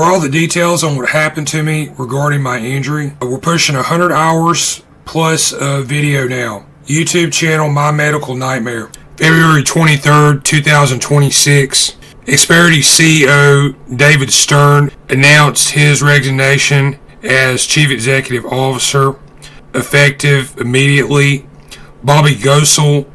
For all the details on what happened to me regarding my injury, we're pushing 100 hours plus of video now. YouTube channel, My Medical Nightmare. February 23rd, 2026. Experity CEO David Stern announced his resignation as Chief Executive Officer, effective immediately. Bobby Ghoshal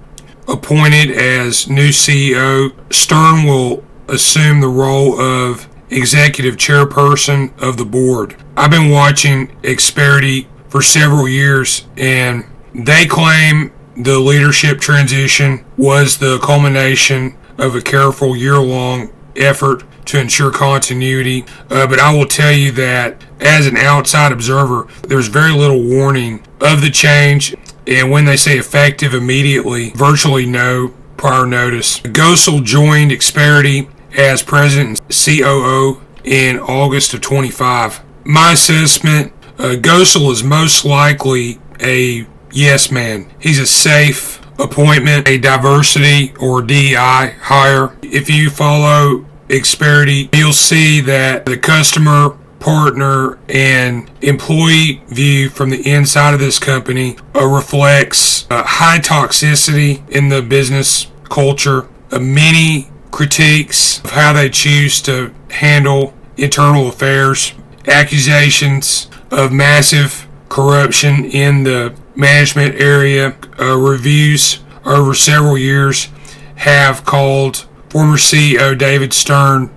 appointed as new CEO. Stern will assume the role of Executive Chairperson of the board. I've been watching Experity for several years, and they claim the leadership transition was the culmination of a careful year-long effort to ensure continuity. But I will tell you that as an outside observer, there's very little warning of the change. And when they say effective immediately, virtually no prior notice. Ghoshal joined Experity as President and COO in August of 25. My assessment, Ghoshal is most likely a yes man. He's a safe appointment, a diversity or DEI hire. If you follow Experity, you'll see that the customer, partner, and employee view from the inside of this company reflects high toxicity in the business culture, many critiques of how they choose to handle internal affairs, accusations of massive corruption in the management area. Reviews over several years have called former CEO David Stern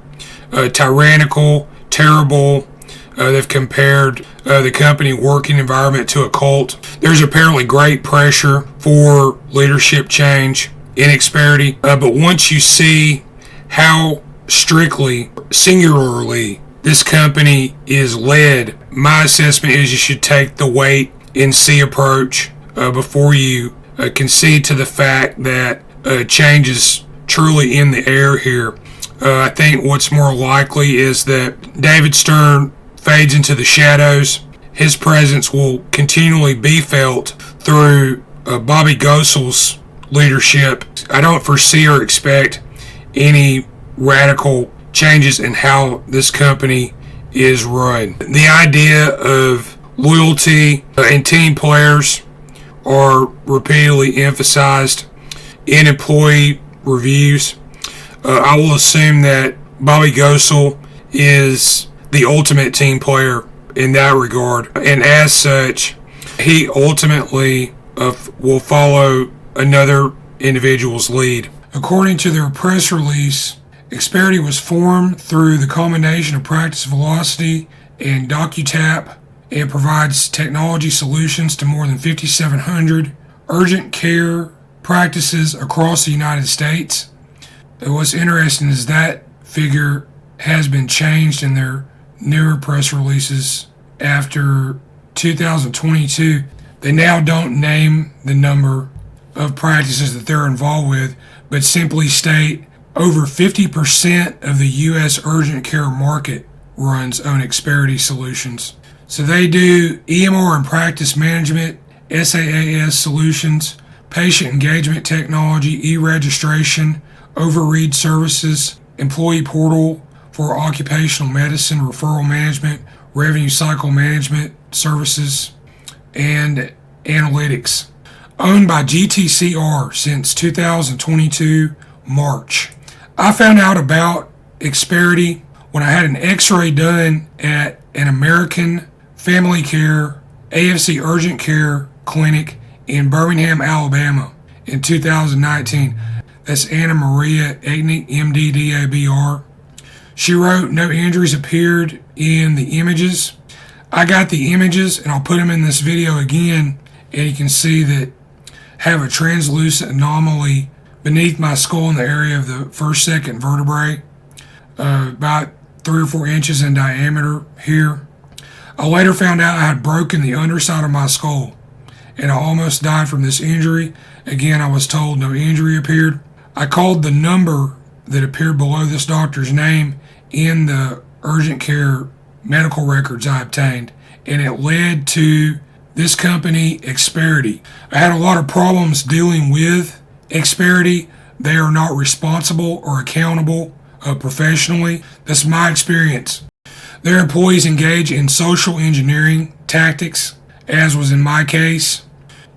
tyrannical, terrible. They've compared the company working environment to a cult. There's apparently great pressure for leadership change in Experity, but once you see how strictly, singularly, this company is led, my assessment is you should take the wait and see approach before you concede to the fact that change is truly in the air here. I think what's more likely is that David Stern fades into the shadows. His presence will continually be felt through Bobby Ghoshal's leadership. I don't foresee or expect any radical changes in how this company is run. The idea of loyalty and team players are repeatedly emphasized in employee reviews. I will assume that Bobby Ghoshal is the ultimate team player in that regard, and as such, he ultimately will follow another individual's lead. According to their press release, Experity was formed through the combination of Practice Velocity and DocuTap, and provides technology solutions to more than 5,700 urgent care practices across the United States. And what's interesting is that figure has been changed in their newer press releases after 2022. They now don't name the number of practices that they're involved with, but simply state over 50% of the U.S. urgent care market runs on Experity solutions. So they do EMR and practice management, SaaS solutions, patient engagement technology, e-registration, overread services, employee portal for occupational medicine, referral management, revenue cycle management services, and analytics. Owned by GTCR since 2022 March. I found out about Experity when I had an x-ray done at an American Family Care AFC Urgent Care Clinic in Birmingham, Alabama in 2019. That's Anna Maria Egnick, MD, DABR. She wrote, no injuries appeared in the images. I got the images, and I'll put them in this video again, and you can see that have a translucent anomaly beneath my skull in the area of the first, second vertebrae, about 3 or 4 inches in diameter here. I later found out I had broken the underside of my skull, and I almost died from this injury. Again, I was told no injury appeared. I called the number that appeared below this doctor's name in the urgent care medical records I obtained, and it led to this company, Experity. I had a lot of problems dealing with Experity. They are not responsible or accountable professionally. That's my experience. Their employees engage in social engineering tactics, as was in my case.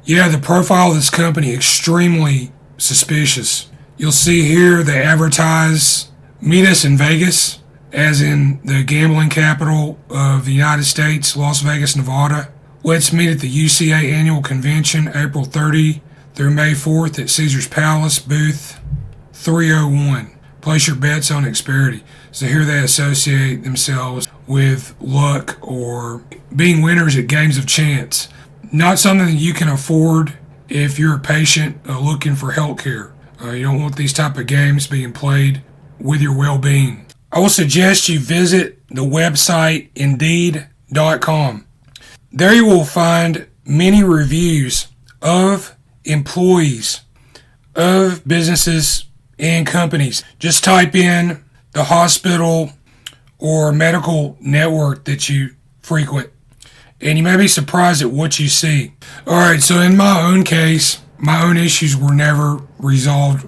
Yeah, the profile of this company extremely suspicious. You'll see here they advertise meet us in Vegas, as in the gambling capital of the United States, Las Vegas, Nevada. Let's meet at the UCA Annual Convention, April 30 through May 4th at Caesars Palace, booth 301. Place your bets on Experity. So here they associate themselves with luck or being winners at games of chance. Not something that you can afford if you're a patient looking for health care. You don't want these type of games being played with your well-being. I will suggest you visit the website Indeed.com. There you will find many reviews of employees of businesses and companies. Just type in the hospital or medical network that you frequent, and you may be surprised at what you see. Alright, so in my own case, my own issues were never resolved.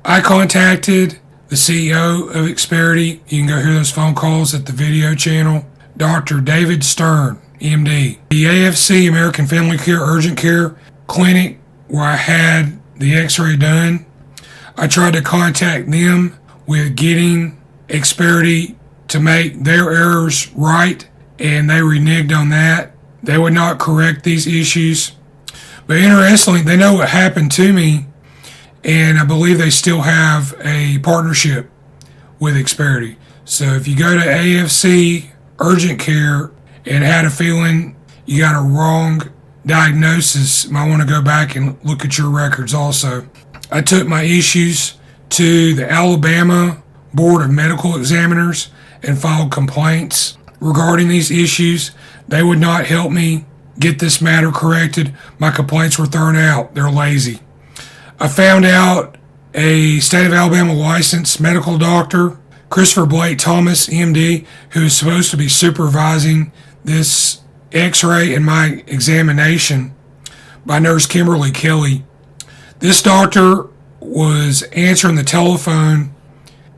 I contacted the CEO of Experity. You can go hear those phone calls at the video channel. Dr. David Stern, MD. The AFC, American Family Care Urgent Care clinic where I had the x-ray done. I tried to contact them with getting Experity to make their errors right, and they reneged on that. They would not correct these issues. But interestingly, they know what happened to me, and I believe they still have a partnership with Experity. So if you go to AFC Urgent Care and had a feeling you got a wrong diagnosis, you might want to go back and look at your records also. I took my issues to the Alabama Board of Medical Examiners and filed complaints regarding these issues. They would not help me get this matter corrected. My complaints were thrown out. They're lazy. I found out a state of Alabama licensed medical doctor, Christopher Blake Thomas, MD, who is supposed to be supervising this x-ray and my examination, by Nurse Kimberly Kelly. This doctor was answering the telephone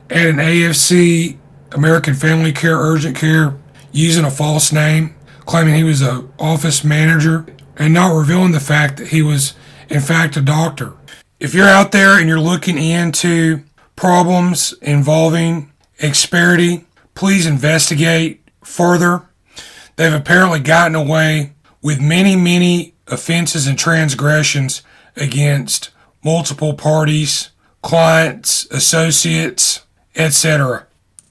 at an AFC, American Family Care Urgent Care, using a false name, claiming he was an office manager, and not revealing the fact that he was, in fact, a doctor. If you're out there and you're looking into problems involving Experity, please investigate further. They've apparently gotten away with many offenses and transgressions against multiple parties, clients, associates, etc.